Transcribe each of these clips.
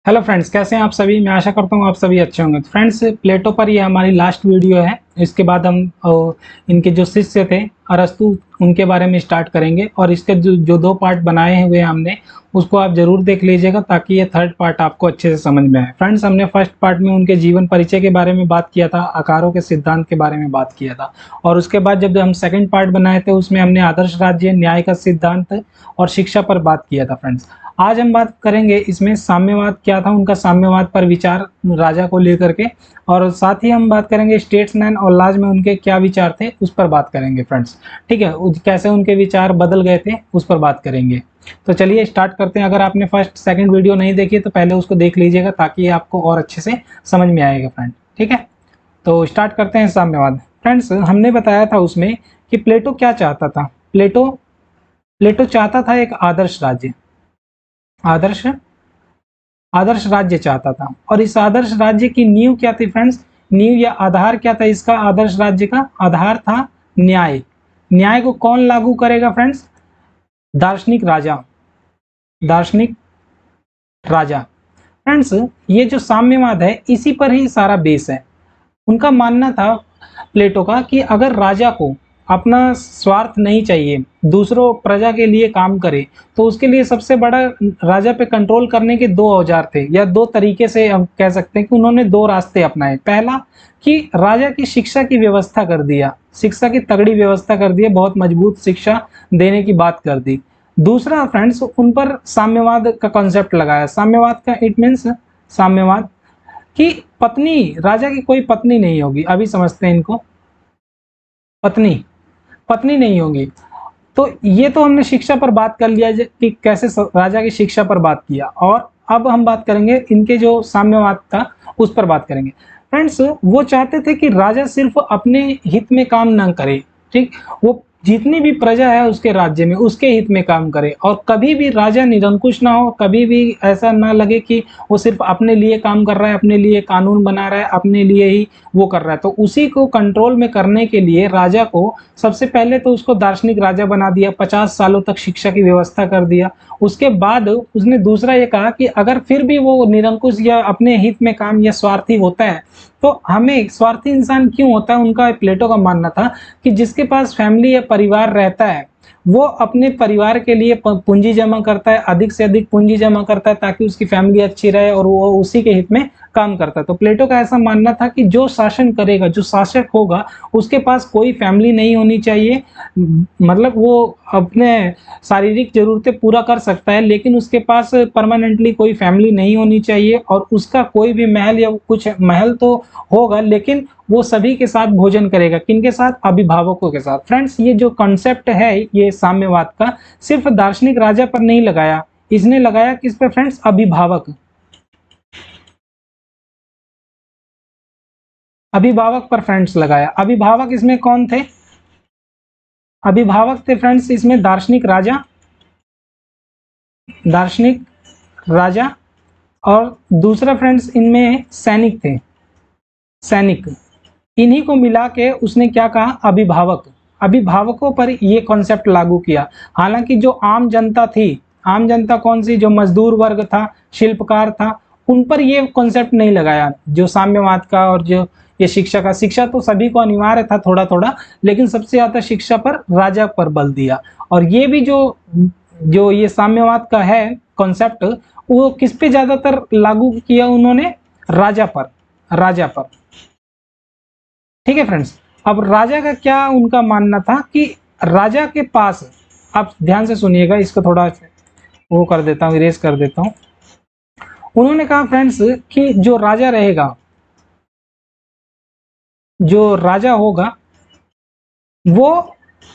Hello friends, कैसे हैं आप सभी। मैं आशा करता हूँ आप सभी अच्छे होंगे। फ्रेंड्स, प्लेटो पर ये हमारी लास्ट वीडियो है। इसके बाद हम इनके जो शिष्य थे अरस्तु, उनके बारे में स्टार्ट करेंगे। और इसके जो दो पार्ट बनाए हुए हैं हमने, उसको आप जरूर देख लीजिएगा ताकि ये थर्ड पार्ट आपको अच्छे से समझ में आए। फ्रेंड्स, हमने फर्स्ट पार्ट में उनके जीवन परिचय के बारे में बात किया था, आकारों के सिद्धांत के बारे में बात किया था। और उसके बाद जब हम सेकेंड पार्ट बनाए थे उसमें हमने आदर्श राज्य, न्याय का सिद्धांत और शिक्षा पर बात किया था। फ्रेंड्स, आज हम बात करेंगे इसमें साम्यवाद क्या था, उनका साम्यवाद पर विचार राजा को लेकर के। और साथ ही हम बात करेंगे स्टेट्समैन और लॉज में उनके क्या विचार थे, उस पर बात करेंगे फ्रेंड्स। ठीक है, कैसे उनके विचार बदल गए थे उस पर बात करेंगे। तो चलिए स्टार्ट करते हैं। अगर आपने फर्स्ट सेकंड वीडियो नहीं देखी तो पहले उसको देख लीजिएगा ताकि आपको और अच्छे से समझ में आएगा फ्रेंड। ठीक है, तो स्टार्ट करते हैं साम्यवाद। फ्रेंड्स, हमने बताया था उसमें कि प्लेटो क्या चाहता था। प्लेटो प्लेटो चाहता था एक आदर्श राज्य, आदर्श आदर्श राज्य चाहता था। और इस आदर्श राज्य की नींव क्या थी फ्रेंड्स, नींव या आधार क्या था इसका। आदर्श राज्य का आधार था न्याय। न्याय को कौन लागू करेगा फ्रेंड्स, दार्शनिक राजा, दार्शनिक राजा। फ्रेंड्स, ये जो साम्यवाद है इसी पर ही सारा बेस है। उनका मानना था प्लेटो का कि अगर राजा को अपना स्वार्थ नहीं चाहिए, दूसरों प्रजा के लिए काम करे, तो उसके लिए सबसे बड़ा राजा पे कंट्रोल करने के दो औजार थे, या दो तरीके से हम कह सकते हैं कि उन्होंने दो रास्ते अपनाए। पहला कि राजा की शिक्षा की व्यवस्था कर दिया, शिक्षा की तगड़ी व्यवस्था कर दी, बहुत मजबूत शिक्षा देने की बात कर दी। दूसरा फ्रेंड्स, उन पर साम्यवाद का कॉन्सेप्ट लगाया। साम्यवाद का इट मीन्स, साम्यवाद कि पत्नी, राजा की कोई पत्नी नहीं होगी। अभी समझते हैं इनको, पत्नी पत्नी नहीं होगी। तो ये तो हमने शिक्षा पर बात कर लिया कि कैसे राजा की शिक्षा पर बात किया। और अब हम बात करेंगे इनके जो साम्यवाद था उस पर बात करेंगे। फ्रेंड्स, वो चाहते थे कि राजा सिर्फ अपने हित में काम ना करे। ठीक, वो जितनी भी प्रजा है उसके राज्य में उसके हित में काम करे, और कभी भी राजा निरंकुश ना हो, कभी भी ऐसा ना लगे कि वो सिर्फ अपने लिए काम कर रहा है, अपने लिए कानून बना रहा है, अपने लिए ही वो कर रहा है। तो उसी को कंट्रोल में करने के लिए राजा को सबसे पहले तो उसको दार्शनिक राजा बना दिया, 50 सालों तक शिक्षा की व्यवस्था कर दिया। उसके बाद उसने दूसरा ये कहा कि अगर फिर भी वो निरंकुश या अपने हित में काम या स्वार्थी होता है, तो हमें स्वार्थी इंसान क्यों होता है। उनका, प्लेटो का मानना था कि जिसके पास फैमिली या परिवार रहता है वो अपने परिवार के लिए पूंजी जमा करता है, अधिक से अधिक पूंजी जमा करता है ताकि उसकी फैमिली अच्छी रहे, और वो उसी के हित में काम करता है। तो प्लेटो का ऐसा मानना था कि जो शासन करेगा, जो शासक होगा, उसके पास कोई फैमिली नहीं होनी चाहिए। मतलब वो अपने शारीरिक जरूरतें पूरा कर सकता है, लेकिन उसके पास परमानेंटली कोई फैमिली नहीं होनी चाहिए। और उसका कोई भी महल या कुछ महल तो होगा, लेकिन वो सभी के साथ भोजन करेगा। किनके साथ, अभिभावकों के साथ। फ्रेंड्स, ये जो कॉन्सेप्ट है ये साम्यवाद का, सिर्फ दार्शनिक राजा पर नहीं लगाया, इसने लगाया किस पे फ्रेंड्स, अभिभावक, अभिभावक पर फ्रेंड्स लगाया। अभिभावक इसमें कौन थे, अभिभावक थे फ्रेंड्स इसमें दार्शनिक राजा, दार्शनिक राजा। और दूसरा फ्रेंड्स इनमें सैनिक थे, सैनिक। इन्हीं को मिला के उसने क्या कहा, अभिभावक। अभिभावकों पर ये कॉन्सेप्ट लागू किया। हालांकि जो आम जनता थी, आम जनता कौन सी, जो मजदूर वर्ग था, शिल्पकार था, उन पर ये कॉन्सेप्ट नहीं लगाया जो साम्यवाद का। और जो ये शिक्षा का, शिक्षा तो सभी को अनिवार्य था थोड़ा थोड़ा, लेकिन सबसे ज्यादा शिक्षा पर राजा पर बल दिया। और ये भी जो जो ये साम्यवाद का है कॉन्सेप्ट, वो किस पे ज्यादातर लागू किया उन्होंने, राजा पर, राजा पर। ठीक है फ्रेंड्स, अब राजा का क्या उनका मानना था कि राजा के पास, आप ध्यान से सुनिएगा, इसको थोड़ा वो कर देता हूँ, इरेज कर देता हूँ। उन्होंने कहा फ्रेंड्स कि जो राजा रहेगा, जो राजा होगा, वो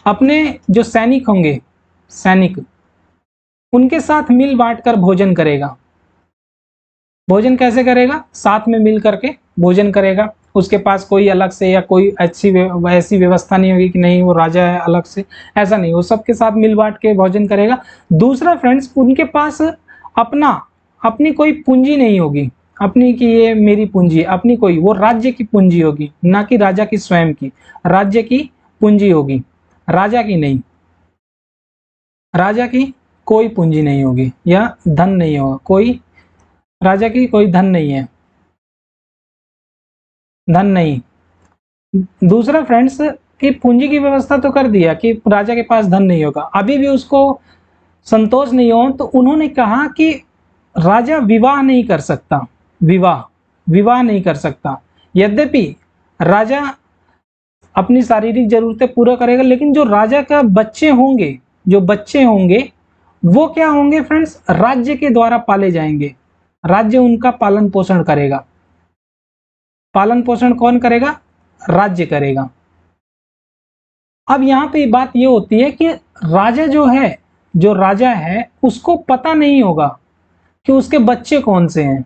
अपने जो सैनिक होंगे, सैनिक, उनके साथ मिल बांट कर भोजन करेगा। भोजन कैसे करेगा, साथ में मिल करके भोजन करेगा। उसके पास कोई अलग से या कोई अच्छी ऐसी व्यवस्था नहीं होगी कि नहीं वो राजा है अलग से, ऐसा नहीं, वो सबके साथ मिल बांट के भोजन करेगा। दूसरा फ्रेंड्स, उनके पास अपना, अपनी कोई पूंजी नहीं होगी, अपनी कि ये मेरी पूंजी, अपनी कोई, वो राज्य की पूंजी होगी, ना कि राजा की स्वयं की। राज्य की पूंजी होगी, राजा की नहीं, राजा की कोई पूंजी नहीं होगी या धन नहीं होगा कोई, राजा की कोई धन नहीं है, धन नहीं। दूसरा फ्रेंड्स कि पूंजी की व्यवस्था तो कर दिया कि राजा के पास धन नहीं होगा, अभी भी उसको संतोष नहीं हो तो उन्होंने कहा कि राजा विवाह नहीं कर सकता, विवाह विवाह नहीं कर सकता। यद्यपि राजा अपनी शारीरिक जरूरतें पूरा करेगा, लेकिन जो राजा का बच्चे होंगे, जो बच्चे होंगे वो क्या होंगे फ्रेंड्स, राज्य के द्वारा पाले जाएंगे, राज्य उनका पालन पोषण करेगा। पालन पोषण कौन करेगा, राज्य करेगा। अब यहाँ पे बात ये होती है कि राजा जो है, जो राजा है उसको पता नहीं होगा कि उसके बच्चे कौन से हैं,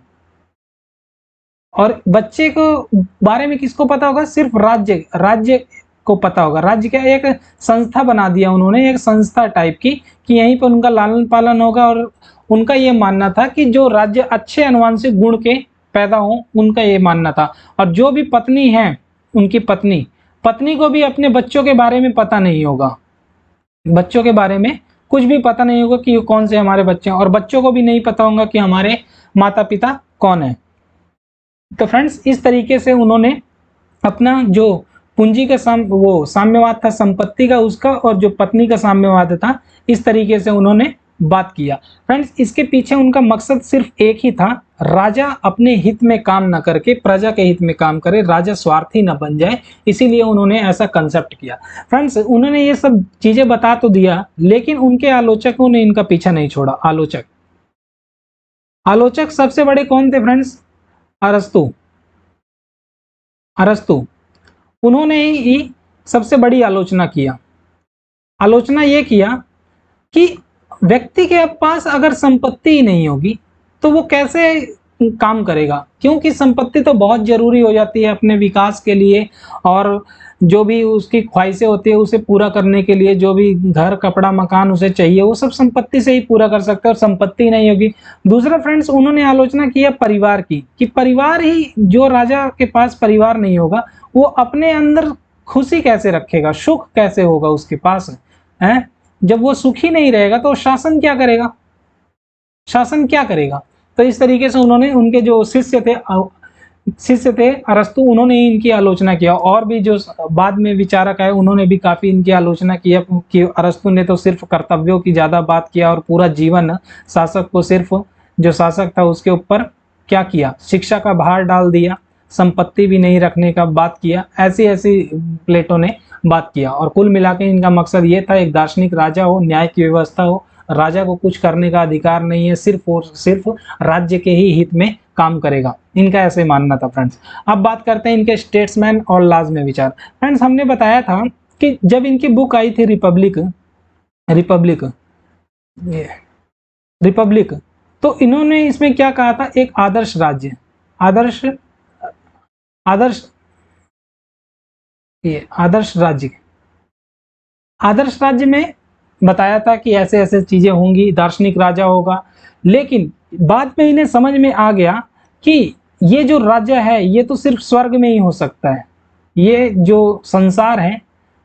और बच्चे को बारे में किसको पता होगा, सिर्फ राज्य, राज्य को पता होगा। राज्य क्या, एक संस्था बना दिया उन्होंने, एक संस्था टाइप की, कि यहीं पर उनका लालन पालन होगा। और उनका ये मानना था कि जो राज्य अच्छे अनुवांशिक गुण के पैदा हो, उनका ये मानना था। और जो भी पत्नी है, उनकी पत्नी, पत्नी को भी अपने बच्चों के बारे में पता नहीं होगा, बच्चों के बारे में कुछ भी पता नहीं होगा कि कौन से हमारे बच्चे हैं, और बच्चों को भी नहीं पता होगा कि हमारे माता पिता कौन है। तो फ्रेंड्स इस तरीके से उन्होंने अपना जो पूंजी का वो साम्यवाद था संपत्ति का उसका, और जो पत्नी का साम्यवाद था, इस तरीके से उन्होंने बात किया। फ्रेंड्स इसके पीछे उनका मकसद सिर्फ एक ही था, राजा अपने हित में काम न करके प्रजा के हित में काम करे, राजा स्वार्थी न बन जाए, इसीलिए उन्होंने ऐसा कंसेप्ट किया। फ्रेंड्स उन्होंने ये सब चीजें बता तो दिया, लेकिन उनके आलोचकों ने इनका पीछा नहीं छोड़ा। आलोचक, आलोचक सबसे बड़े कौन थे फ्रेंड्स, अरस्तु, अरस्तु, उन्होंने ही सबसे बड़ी आलोचना किया। आलोचना ये किया कि व्यक्ति के पास अगर संपत्ति ही नहीं होगी तो वो कैसे काम करेगा, क्योंकि संपत्ति तो बहुत जरूरी हो जाती है अपने विकास के लिए, और जो भी उसकी ख्वाहिशें होती है उसे पूरा करने के लिए, जो भी घर कपड़ा मकान उसे चाहिए वो सब संपत्ति से ही पूरा कर सकता है, और संपत्ति नहीं होगी। दूसरा फ्रेंड्स उन्होंने आलोचना किया परिवार की, कि परिवार ही, जो राजा के पास परिवार नहीं होगा वो अपने अंदर खुशी कैसे रखेगा, सुख कैसे होगा उसके पास है। जब वो सुखी नहीं रहेगा तो शासन क्या करेगा, शासन क्या करेगा। तो इस तरीके से उन्होंने, उनके जो शिष्य थे अरस्तु, उन्होंने इनकी आलोचना किया। और भी जो बाद में विचारक आए उन्होंने भी काफी इनकी आलोचना किया कि अरस्तु ने तो सिर्फ कर्तव्यों की ज्यादा बात किया, और पूरा जीवन शासक को सिर्फ, जो शासक था उसके ऊपर क्या किया, शिक्षा का भार डाल दिया, संपत्ति भी नहीं रखने का बात किया, ऐसी ऐसी प्लेटो ने बात किया। और कुल मिला के इनका मकसद ये था, एक दार्शनिक राजा हो, न्याय की व्यवस्था हो, राजा को कुछ करने का अधिकार नहीं है, सिर्फ और सिर्फ राज्य के ही हित में काम करेगा, इनका ऐसे मानना था फ्रेंड्स। अब बात करते हैं इनके स्टेट्समैन और लॉज में विचार। फ्रेंड्स हमने बताया था कि जब इनकी बुक आई थी रिपब्लिक, रिपब्लिक, रिपब्लिक, तो इन्होंने इसमें क्या कहा था, एक आदर्श राज्य, आदर्श, आदर्श, ये आदर्श राज्य, आदर्श राज्य में बताया था कि ऐसे ऐसे चीजें होंगी, दार्शनिक राजा होगा। लेकिन बाद में इन्हें समझ में आ गया कि ये जो राज्य है ये तो सिर्फ स्वर्ग में ही हो सकता है, ये जो संसार है,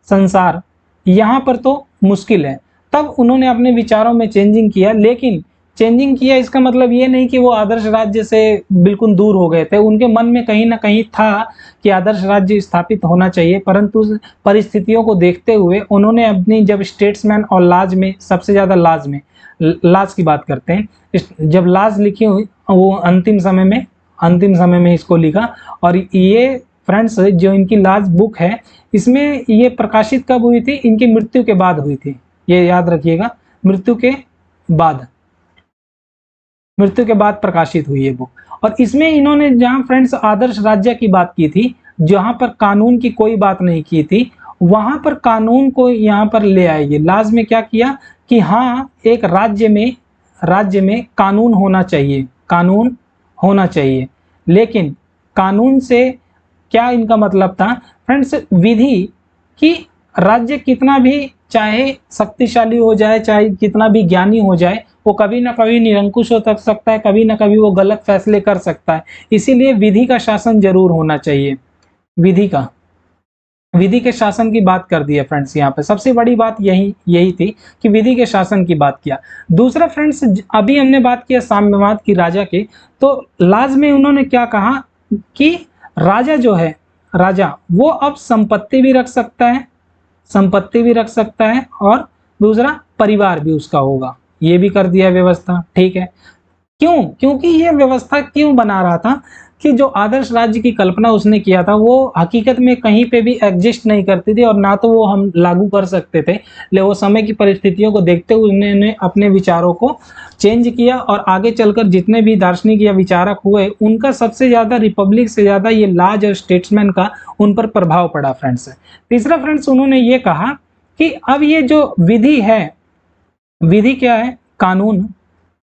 संसार यहाँ पर तो मुश्किल है। तब उन्होंने अपने विचारों में चेंजिंग किया, लेकिन चेंजिंग किया इसका मतलब ये नहीं कि वो आदर्श राज्य से बिल्कुल दूर हो गए थे। उनके मन में कहीं ना कहीं था कि आदर्श राज्य स्थापित होना चाहिए, परंतु परिस्थितियों को देखते हुए उन्होंने अपनी, जब स्टेट्समैन और लाज में, सबसे ज़्यादा लाज में, लाज की बात करते हैं, जब लाज लिखी हुई वो अंतिम समय में इसको लिखा। और ये फ्रेंड्स जो इनकी लाज बुक है, इसमें ये प्रकाशित कब हुई थी, इनकी मृत्यु के बाद हुई थी, ये याद रखिएगा, मृत्यु के बाद, मृत्यु के बाद प्रकाशित हुई है बुक। और इसमें इन्होंने जहां फ्रेंड्स आदर्श राज्य की बात की थी, जहां पर कानून की कोई बात नहीं की थी, वहां पर कानून को यहाँ पर ले आएगी। लाज में क्या किया कि हाँ, एक राज्य में कानून होना चाहिए, कानून होना चाहिए। लेकिन कानून से क्या इनका मतलब था फ्रेंड्स, विधि, कि राज्य कितना भी चाहे शक्तिशाली हो जाए, चाहे कितना भी ज्ञानी हो जाए, वो कभी ना कभी निरंकुश हो सकता है, कभी ना कभी वो गलत फैसले कर सकता है। इसीलिए विधि का शासन जरूर होना चाहिए, विधि का, विधि के शासन की बात कर दी है फ्रेंड्स। यहाँ पे सबसे बड़ी बात यही थी कि विधि के शासन की बात किया। दूसरा फ्रेंड्स, अभी हमने बात किया साम्यवाद की राजा के, तो लाज में उन्होंने क्या कहा कि राजा जो है, राजा वो अब संपत्ति भी रख सकता है, संपत्ति भी रख सकता है, और दूसरा परिवार भी उसका होगा, ये भी कर दिया व्यवस्था। ठीक है, क्यों? क्योंकि ये व्यवस्था क्यों बना रहा था कि जो आदर्श राज्य की कल्पना उसने किया था वो हकीकत में कहीं पे भी एग्जिस्ट नहीं करती थी, और ना तो वो हम लागू कर सकते थे। ले वो समय की परिस्थितियों को देखते हुए उन्होंने अपने विचारों को चेंज किया, और आगे चलकर जितने भी दार्शनिक या विचारक हुए उनका सबसे ज्यादा, रिपब्लिक से ज्यादा ये लाज और स्टेट्समैन का उन पर प्रभाव पड़ा फ्रेंड्स। तीसरा फ्रेंड्स, उन्होंने ये कहा कि अब ये जो विधि है, विधि क्या है? कानून।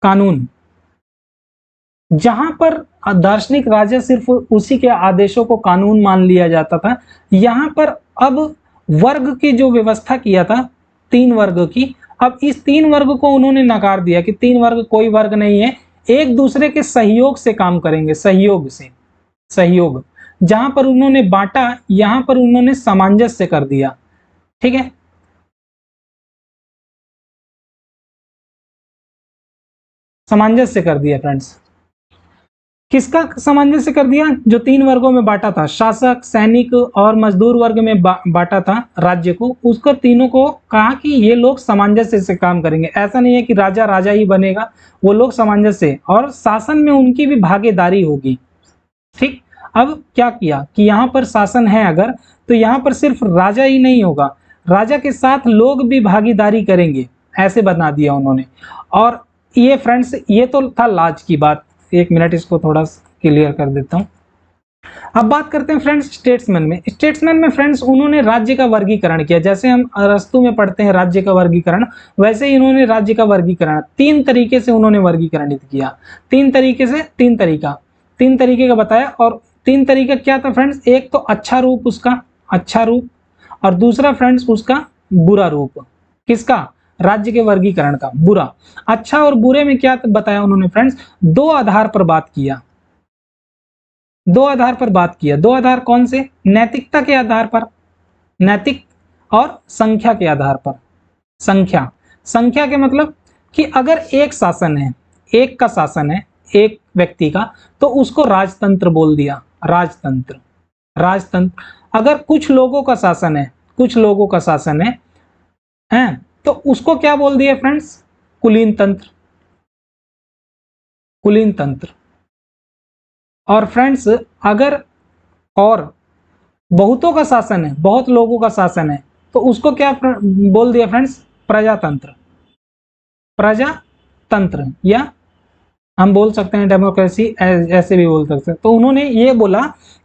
कानून जहां पर दार्शनिक राजा सिर्फ उसी के आदेशों को कानून मान लिया जाता था, यहां पर अब वर्ग की जो व्यवस्था किया था, 3 वर्ग की, अब इस 3 वर्ग को उन्होंने नकार दिया कि 3 वर्ग कोई वर्ग नहीं है, एक दूसरे के सहयोग से काम करेंगे, सहयोग से, सहयोग। जहां पर उन्होंने बांटा, यहां पर उन्होंने सामंजस्य कर दिया। ठीक है, सामंजस्य कर दिया फ्रेंड्स। किसका सामंजस्य कर दिया? जो 3 वर्गों में बांटा था, शासक, सैनिक और मजदूर वर्ग में बांटा था राज्य को, उसको तीनों को कहा कि ये लोग सामंजस्य से काम करेंगे। ऐसा नहीं है कि राजा राजा ही बनेगा, वो लोग सामंजस्य, और शासन में उनकी भी भागीदारी होगी। ठीक, अब क्या किया कि यहाँ पर शासन है अगर, तो यहाँ पर सिर्फ राजा ही नहीं होगा, राजा के साथ लोग भी भागीदारी करेंगे, ऐसे बना दिया उन्होंने। और ये फ्रेंड्स, ये तो था लाज की बात। एक मिनट, इसको थोड़ा क्लियर कर देता हूँ। अब बात करते हैं फ्रेंड्स स्टेट्समैन में। स्टेट्समैन में फ्रेंड्स उन्होंने राज्य का वर्गीकरण किया, जैसे हम अरस्तु में पढ़ते हैं राज्य का वर्गीकरण, वैसे ही इन्होंने राज्य का वर्गीकरण 3 तरीके से उन्होंने वर्गीकरणित किया। 3 तरीके से, 3 तरीके का बताया। और 3 तरीका क्या था फ्रेंड्स? एक तो अच्छा रूप, उसका अच्छा रूप, और दूसरा फ्रेंड्स उसका बुरा रूप। किसका? राज्य के वर्गीकरण का बुरा। अच्छा और बुरे में क्या बताया उन्होंने फ्रेंड्स? 2 आधार पर बात किया, 2 आधार पर बात किया। 2 आधार कौन से? नैतिकता के आधार पर, नैतिक, और संख्या के आधार पर। संख्या, संख्या के मतलब कि अगर एक शासन है, एक का शासन है, एक व्यक्ति का, तो उसको राजतंत्र बोल दिया, राजतंत्र, राजतंत्र। अगर कुछ लोगों का शासन है, कुछ लोगों का शासन है, हैं, तो उसको क्या बोल दिया फ्रेंड्स? कुलीन तंत्र, कुलीन तंत्र। और फ्रेंड्स अगर और बहुतों का शासन है, बहुत लोगों का शासन है, तो उसको क्या बोल दिया फ्रेंड्स? प्रजातंत्र, प्रजातंत्र, या हम बोल सकते हैं डेमोक्रेसी, ऐसे भी बोल सकते हैं। तो उन्होंने ये बोला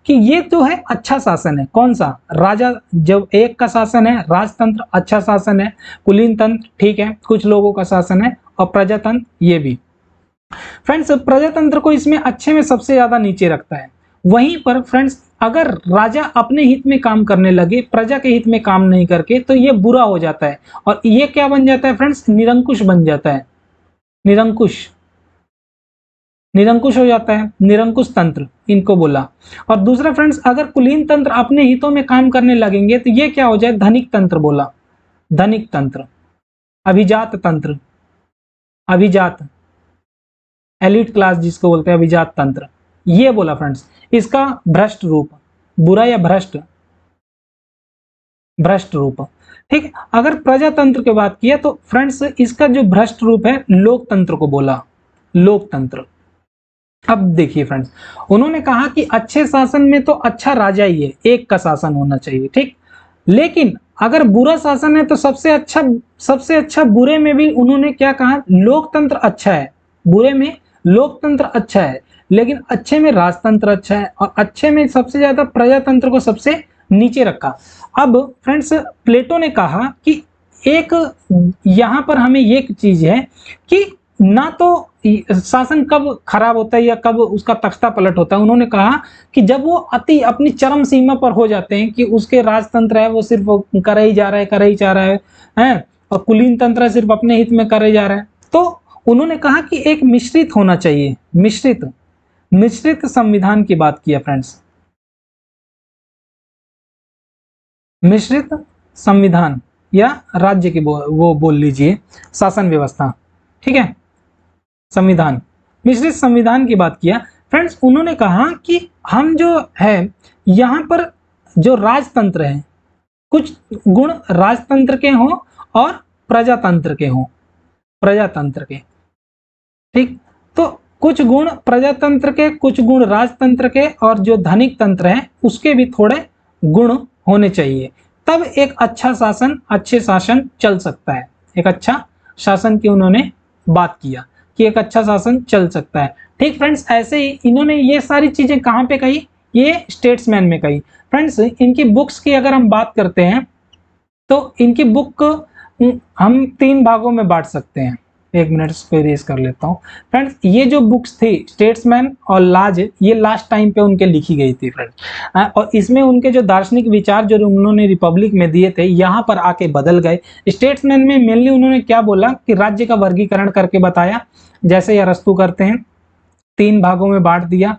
कि ये जो है अच्छा शासन है। कौन सा? राजा, जब एक का शासन है, राजतंत्र अच्छा शासन है, कुलीन तंत्र ठीक है, कुछ लोगों का शासन है, और प्रजातंत्र ये भी। फ्रेंड्स प्रजातंत्र को इसमें अच्छे में सबसे ज्यादा नीचे रखता है। वहीं पर फ्रेंड्स अगर राजा अपने हित में काम करने लगे, प्रजा के हित में काम नहीं करके, तो ये बुरा हो जाता है, और ये क्या बन जाता है फ्रेंड्स? निरंकुश बन जाता है, निरंकुश, निरंकुश हो जाता है, निरंकुश तंत्र इनको बोला। और दूसरा फ्रेंड्स, अगर कुलीन तंत्र अपने हितों में काम करने लगेंगे तो ये क्या हो जाए? धनिक तंत्र बोला, धनिक तंत्र, अभिजात तंत्र, अभिजात, एलिट क्लास जिसको बोलते हैं, अभिजात तंत्र, ये बोला फ्रेंड्स। इसका भ्रष्ट रूप, बुरा या भ्रष्ट, भ्रष्ट रूप। ठीक है, अगर प्रजातंत्र की बात किया तो फ्रेंड्स इसका जो भ्रष्ट रूप है, लोकतंत्र को बोला, लोकतंत्र। अब देखिए फ्रेंड्स, उन्होंने कहा कि अच्छे शासन में तो अच्छा राजा ही है, एक का शासन होना चाहिए, ठीक। लेकिन अगर बुरा शासन है तो सबसे अच्छा बुरे में भी उन्होंने क्या कहा? लोकतंत्र अच्छा है, बुरे में लोकतंत्र अच्छा है, लेकिन अच्छे में राजतंत्र अच्छा है, और अच्छे में सबसे ज्यादा प्रजातंत्र को सबसे नीचे रखा। अब फ्रेंड्स प्लेटो ने कहा कि एक यहां पर हमें एक चीज है कि ना तो शासन कब खराब होता है या कब उसका तख्ता पलट होता है। उन्होंने कहा कि जब वो अति अपनी चरम सीमा पर हो जाते हैं कि उसके राजतंत्र है वो सिर्फ कर ही जा रहा है, कर ही जा रहा है, और कुलीन तंत्र सिर्फ अपने हित में करे जा रहा है। तो उन्होंने कहा कि एक मिश्रित होना चाहिए, मिश्रित, मिश्रित संविधान की बात किया फ्रेंड्स। मिश्रित संविधान या राज्य की वो बोल लीजिए शासन व्यवस्था, ठीक है, संविधान, मिश्रित संविधान की बात किया फ्रेंड्स। उन्होंने कहा कि हम जो है यहाँ पर जो राजतंत्र है, कुछ गुण राजतंत्र के हों और प्रजातंत्र के हों, प्रजातंत्र के, ठीक। तो कुछ गुण प्रजातंत्र के, कुछ गुण राजतंत्र के, और जो धनिक तंत्र है उसके भी थोड़े गुण होने चाहिए, तब एक अच्छा शासन, अच्छे शासन चल सकता है। एक अच्छा शासन की उन्होंने बात किया कि एक अच्छा शासन चल सकता है, ठीक फ्रेंड्स। ऐसे ही इन्होंने ये सारी चीजें कहाँ पे कही, ये स्टेट्समैन में कही फ्रेंड्स। इनकी बुक्स की अगर हम बात करते हैं तो इनकी बुक हम 3 भागों में बांट सकते हैं। एक मिनट इसको इरेज कर लेता हूँ फ्रेंड्स। ये जो बुक्स थी स्टेट्समैन और लाज, ये लास्ट टाइम पे उनके लिखी गई थी फ्रेंड्स, और इसमें उनके जो दार्शनिक विचार जो उन्होंने रिपब्लिक में दिए थे यहाँ पर आके बदल गए। स्टेट्समैन में मेनली उन्होंने क्या बोला कि राज्य का वर्गीकरण करके बताया, जैसे अरस्तू करते हैं, 3 भागों में बांट दिया।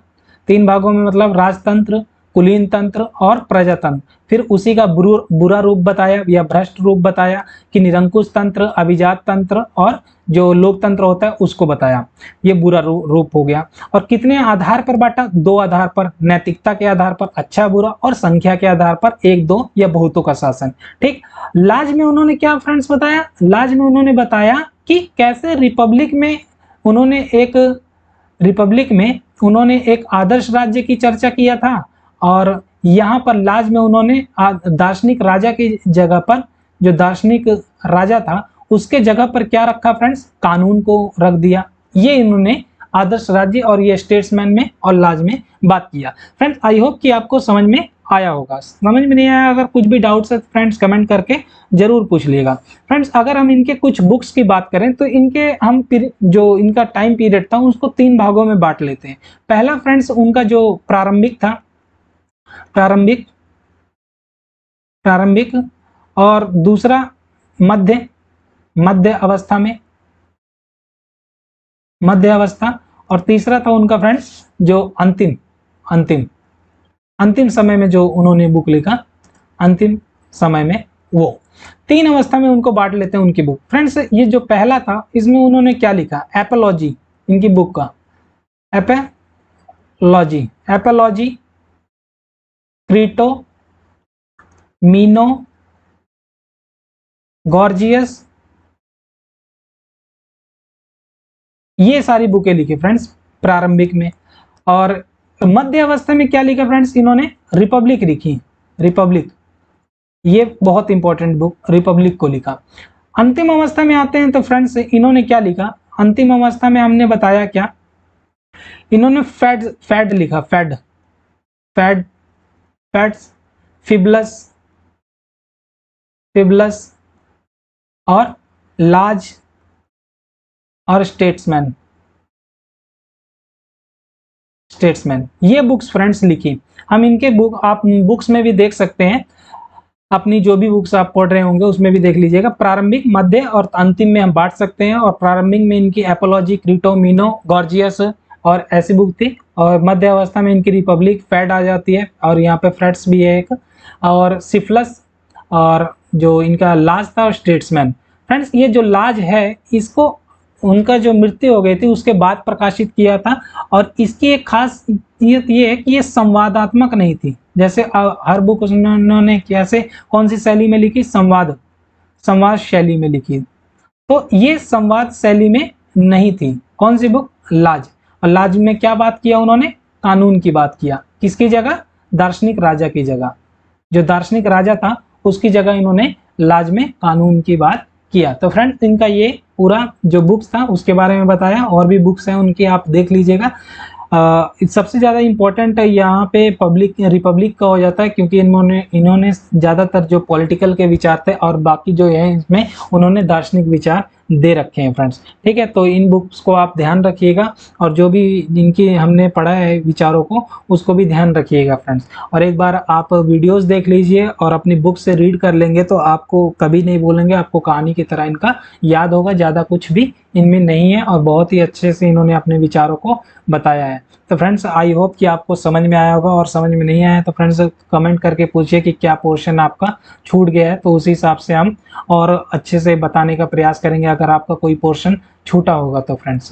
3 भागों में मतलब राजतंत्र, कुलीन तंत्र और प्रजातंत्र। फिर उसी का बुरा रूप बताया या भ्रष्ट रूप बताया कि निरंकुश तंत्र, अभिजात तंत्र और जो लोकतंत्र होता है उसको बताया। ये बुरा रूप हो गया। और कितने आधार पर बांटा? 2 आधार पर, नैतिकता के आधार पर अच्छा बुरा, और संख्या के आधार पर 1 2 या बहुतों का शासन, ठीक। लाज में उन्होंने क्या फ्रेंड्स बताया? लाज में उन्होंने बताया कि कैसे रिपब्लिक में उन्होंने एक आदर्श राज्य की चर्चा किया था, और यहाँ पर लाज में उन्होंने दार्शनिक राजा की जगह पर, जो दार्शनिक राजा था उसके जगह पर क्या रखा फ्रेंड्स? कानून को रख दिया। ये इन्होंने आदर्श राज्य और ये स्टेट्समैन में और लाज में बात किया। फ्रेंड्स आई होप कि आपको समझ में आया होगा। समझ में नहीं आया, अगर कुछ भी डाउट्स है फ्रेंड्स कमेंट करके जरूर पूछ लिएगा। फ्रेंड्स अगर हम इनके कुछ बुक्स की बात करें तो इनके हम जो इनका टाइम पीरियड था उसको 3 भागों में बांट लेते हैं। पहला फ्रेंड्स उनका जो प्रारंभिक था, प्रारंभिक, और दूसरा मध्य अवस्था, और तीसरा था उनका फ्रेंड्स जो अंतिम समय में जो उन्होंने बुक लिखा, अंतिम समय में, वो 3 अवस्था में उनको बांट लेते हैं उनकी बुक। फ्रेंड्स ये जो पहला था इसमें उन्होंने क्या लिखा? एपोलॉजी, इनकी बुक का एपोलॉजी, क्रीटो, मीनो, गॉर्जियस, ये सारी बुकें लिखी फ्रेंड्स प्रारंभिक में। और मध्य अवस्था में क्या लिखा फ्रेंड्स? इन्होंने रिपब्लिक लिखी, रिपब्लिक, ये बहुत इंपॉर्टेंट बुक, रिपब्लिक को लिखा। अंतिम अवस्था में आते हैं तो फ्रेंड्स इन्होंने क्या लिखा? अंतिम अवस्था में हमने बताया क्या, इन्होंने फैड लिखा, फैड्स, फिबलस और लाज और स्टेट्समैन, ये बुक्स फ्रेंड्स लिखी। हम इनके बुक आप बुक्स में भी देख सकते हैं, अपनी जो भी बुक्स आप पढ़ रहे होंगे उसमें भी देख लीजिएगा। प्रारंभिक, मध्य और अंतिम में हम बांट सकते हैं। और प्रारंभिक में इनकी एपोलॉजी, क्रीटो, मीनो, गॉर्जियस और ऐसी बुक थी। और मध्य अवस्था में इनकी रिपब्लिक, फैड आ जाती है, और यहाँ पे फ्रेड्स भी है एक, और सिफलस, और जो इनका लाज था, और स्टेट्समैन। फ्रेंड्स ये जो लाज है इसको उनका जो मृत्यु हो गई थी उसके बाद प्रकाशित किया था। और इसकी एक खासियत ये है कि ये संवादात्मक नहीं थी। जैसे हर बुक उन्होंने कैसे, कौन सी शैली में लिखी? संवाद शैली में लिखी। तो ये संवाद शैली में नहीं थी। कौन सी बुक? लाज। और लाज में क्या बात किया उन्होंने? कानून की बात किया। किसकी जगह? दार्शनिक राजा की जगह। जो दार्शनिक राजा था उसकी जगह इन्होंने लाज में कानून की बात किया। तो फ्रेंड्स इनका ये पूरा जो बुक्स था उसके बारे में बताया। और भी बुक्स हैं उनकी, आप देख लीजिएगा। सबसे ज़्यादा इम्पोर्टेंट यहाँ पे रिपब्लिक का हो जाता है, क्योंकि इन्होंने ज़्यादातर जो पॉलिटिकल के विचार थे, और बाकी जो है इसमें उन्होंने दार्शनिक विचार दे रखे हैं फ्रेंड्स। ठीक है, तो इन बुक्स को आप ध्यान रखिएगा, और जो भी जिनकी हमने पढ़ा है विचारों को उसको भी ध्यान रखिएगा फ्रेंड्स। और एक बार आप वीडियोस देख लीजिए और अपनी बुक से रीड कर लेंगे तो आपको कभी नहीं बोलेंगे, आपको कहानी की तरह इनका याद होगा। ज़्यादा कुछ भी इनमें नहीं है, और बहुत ही अच्छे से इन्होंने अपने विचारों को बताया है। तो फ्रेंड्स आई होप कि आपको समझ में आया होगा, और समझ में नहीं आया तो फ्रेंड्स कमेंट करके पूछिए कि क्या पोर्शन आपका छूट गया है, तो उसी हिसाब से हम और अच्छे से बताने का प्रयास करेंगे अगर आपका कोई पोर्शन छूटा होगा तो फ्रेंड्स।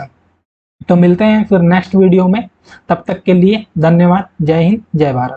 तो मिलते हैं फिर नेक्स्ट वीडियो में, तब तक के लिए धन्यवाद। जय हिंद, जय भारत।